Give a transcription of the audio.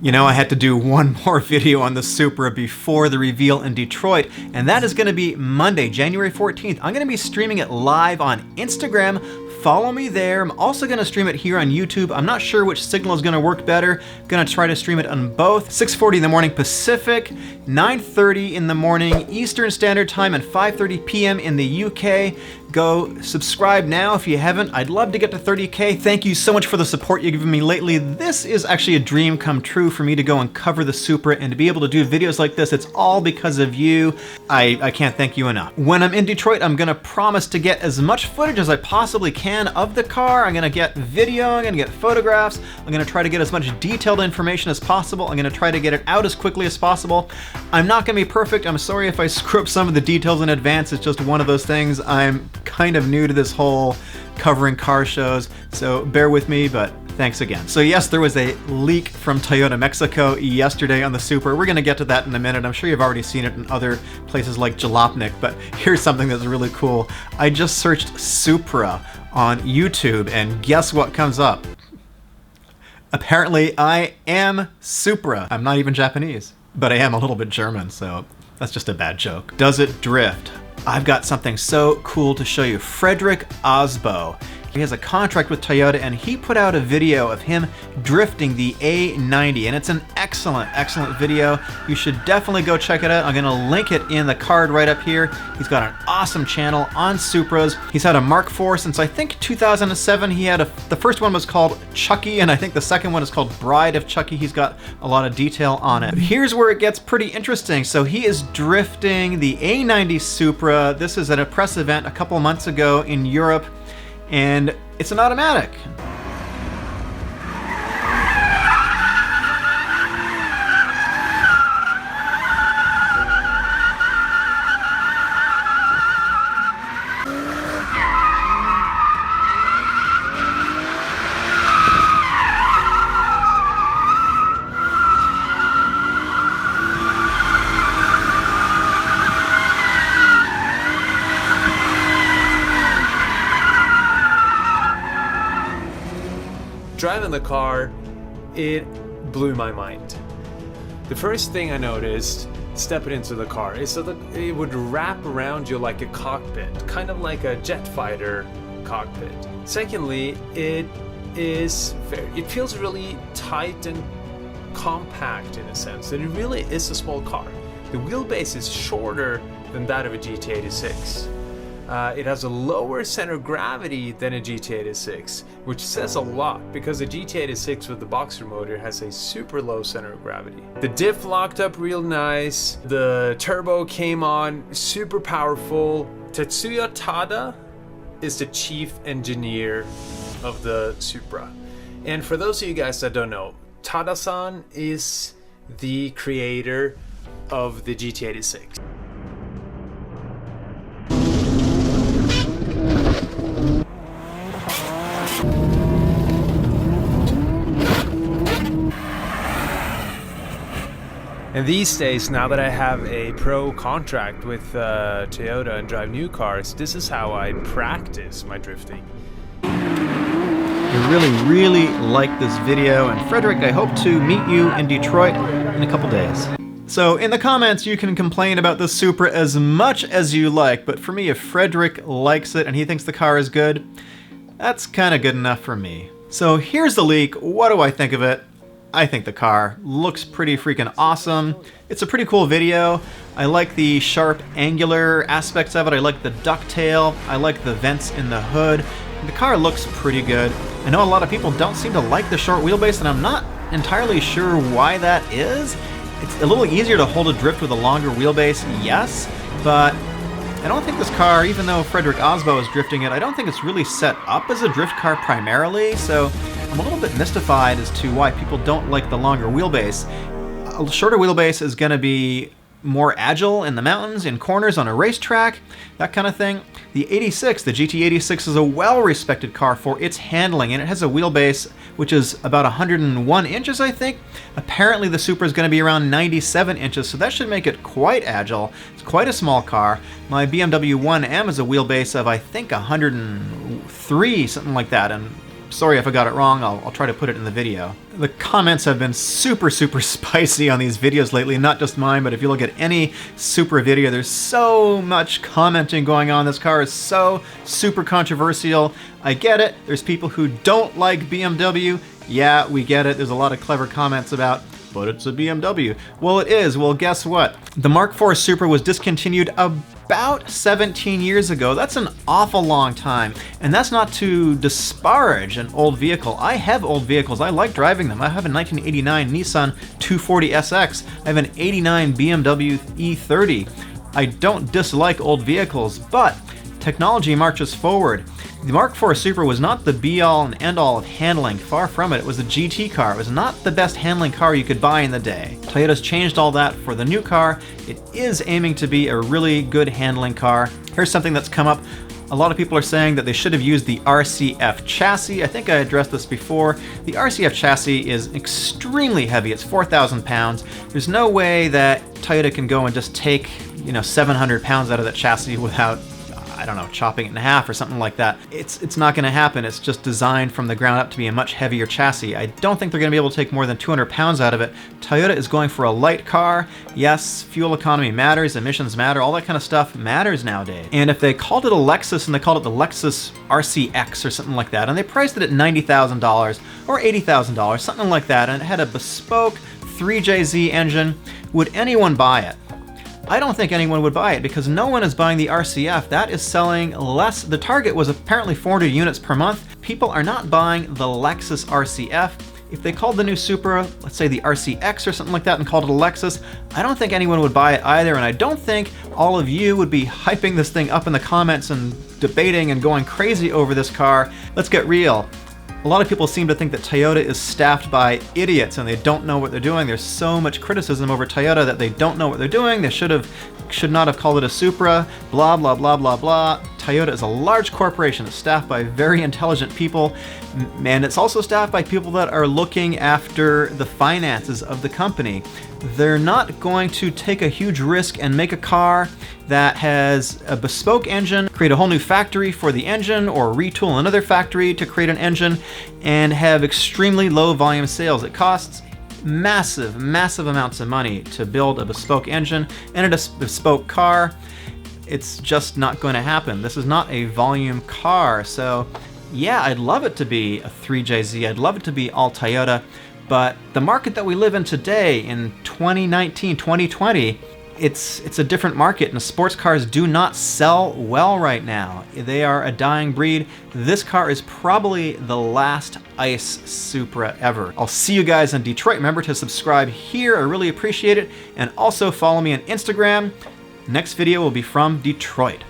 You know, I had to do one more video on the Supra before the reveal in Detroit, and that is going to be Monday, January 14th. I'm going to be streaming it live on Instagram. Follow me there. I'm also going to stream it here on YouTube. I'm not sure which signal is going to work better. I'm going to try to stream it on both. 6:40 in the morning Pacific, 9:30 in the morning Eastern Standard Time, and 5:30 p.m. in the UK. Go subscribe now if you haven't. I'd love to get to 30K. Thank you so much for the support you've given me lately. This is actually a dream come true for me to go and cover the Supra and to be able to do videos like this. It's all because of you. I can't thank you enough. When I'm in Detroit, I'm gonna promise to get as much footage as I possibly can of the car. I'm gonna get video, I'm gonna get photographs. I'm gonna try to get as much detailed information as possible. I'm gonna try to get it out as quickly as possible. I'm not gonna be perfect. I'm sorry if I screw up some of the details in advance. It's just one of those things. I'm kind of new to this whole covering car shows, so bear with me, but thanks again. So yes, there was a leak from Toyota Mexico yesterday on the Supra. We're gonna get to that in a minute. I'm sure you've already seen it in other places like Jalopnik, but here's something that's really cool. I just searched Supra on YouTube, and guess what comes up? Apparently I am Supra. I'm not even Japanese, but I am a little bit German, so that's just a bad joke. Does it drift? I've got something so cool to show you. Frederic Aasbo. He has a contract with Toyota, and he put out a video of him drifting the A90, and it's an excellent, excellent video. You should definitely go check it out. I'm gonna link it in the card right up here. He's got an awesome channel on Supras. He's had a Mark IV since I think 2007. He had the first one was called Chucky, and I think the second one is called Bride of Chucky. He's got a lot of detail on it. But here's where it gets pretty interesting. So he is drifting the A90 Supra. This is at a press event a couple months ago in Europe, and it's an automatic. Driving the car, it blew my mind. The first thing I noticed stepping into the car is that it would wrap around you like a cockpit, kind of like a jet fighter cockpit. Secondly, it feels really tight and compact in a sense, and it really is a small car. The wheelbase is shorter than that of a GT86. It has a lower center of gravity than a GT86, which says a lot because the GT86 with the boxer motor has a super low center of gravity. The diff locked up real nice, the turbo came on, super powerful. Tetsuya Tada is the chief engineer of the Supra. And for those of you guys that don't know, Tada-san is the creator of the GT86. And these days, now that I have a pro contract with Toyota and drive new cars, this is how I practice my drifting. I really like this video, and Frederic, I hope to meet you in Detroit in a couple days. So in the comments, you can complain about the Supra as much as you like, but for me, if Frederic likes it and he thinks the car is good, that's kind of good enough for me. So here's the leak. What do I think of it? I think the car looks pretty freaking awesome. It's a pretty cool video. I like the sharp angular aspects of it. I like the ducktail. I like the vents in the hood. The car looks pretty good. I know a lot of people don't seem to like the short wheelbase, and I'm not entirely sure why that is. It's a little easier to hold a drift with a longer wheelbase, yes, but I don't think this car, even though Frederic Aasbo is drifting it, I don't think it's really set up as a drift car primarily, so I'm a little bit mystified as to why people don't like the longer wheelbase. A shorter wheelbase is going to be more agile in the mountains, in corners, on a racetrack, that kind of thing. The 86, the GT86, is a well-respected car for its handling, and it has a wheelbase which is about 101 inches, I think. Apparently the Supra is going to be around 97 inches, so that should make it quite agile. It's quite a small car. My BMW 1M is a wheelbase of, I think, 103, something like that, and sorry if I got it wrong, I'll try to put it in the video. The comments have been super spicy on these videos lately, not just mine, but if you look at any Supra video, there's so much commenting going on. This car is so super controversial. I get it, there's people who don't like BMW. Yeah, we get it, there's a lot of clever comments about, but it's a BMW. Well, it is. Well, guess what? The Mark IV Supra was discontinued about 17 years ago. That's an awful long time. And that's not to disparage an old vehicle. I have old vehicles. I like driving them. I have a 1989 Nissan 240SX. I have an 89 BMW E30. I don't dislike old vehicles, but technology marches forward. The Mark IV Supra was not the be-all and end-all of handling. Far from it. It was a GT car. It was not the best handling car you could buy in the day. Toyota's changed all that for the new car. It is aiming to be a really good handling car. Here's something that's come up. A lot of people are saying that they should have used the RCF chassis. I think I addressed this before. The RCF chassis is extremely heavy. It's 4,000 pounds. There's no way that Toyota can go and just take, 700 pounds out of that chassis without, I don't know, chopping it in half or something like that. It's not going to happen. It's just designed from the ground up to be a much heavier chassis. I don't think they're going to be able to take more than 200 pounds out of it. Toyota is going for a light car. Yes, fuel economy matters, emissions matter, all that kind of stuff matters nowadays. And if they called it a Lexus and they called it the Lexus RCX or something like that, and they priced it at $90,000 or $80,000, something like that, and it had a bespoke 3JZ engine, would anyone buy it? I don't think anyone would buy it because no one is buying the RCF. That is selling less. The target was apparently 400 units per month. People are not buying the Lexus RCF. If they called the new Supra, let's say the RCX or something like that, and called it a Lexus, I don't think anyone would buy it either, and I don't think all of you would be hyping this thing up in the comments and debating and going crazy over this car. Let's get real. A lot of people seem to think that Toyota is staffed by idiots and they don't know what they're doing. There's so much criticism over Toyota that they don't know what they're doing. They should not have called it a Supra, blah, blah, blah, blah, blah. Toyota is a large corporation. It's staffed by very intelligent people, and it's also staffed by people that are looking after the finances of the company. They're not going to take a huge risk and make a car that has a bespoke engine, create a whole new factory for the engine, or retool another factory to create an engine, and have extremely low volume sales. It costs massive amounts of money to build a bespoke engine and a bespoke car. It's just not going to happen. This is not a volume car. So yeah, I'd love it to be a 3JZ. I'd love it to be all Toyota. But the market that we live in today in 2019, 2020, it's a different market, and sports cars do not sell well right now. They are a dying breed. This car is probably the last ICE Supra ever. I'll see you guys in Detroit. Remember to subscribe here. I really appreciate it. And also follow me on Instagram. Next video will be from Detroit.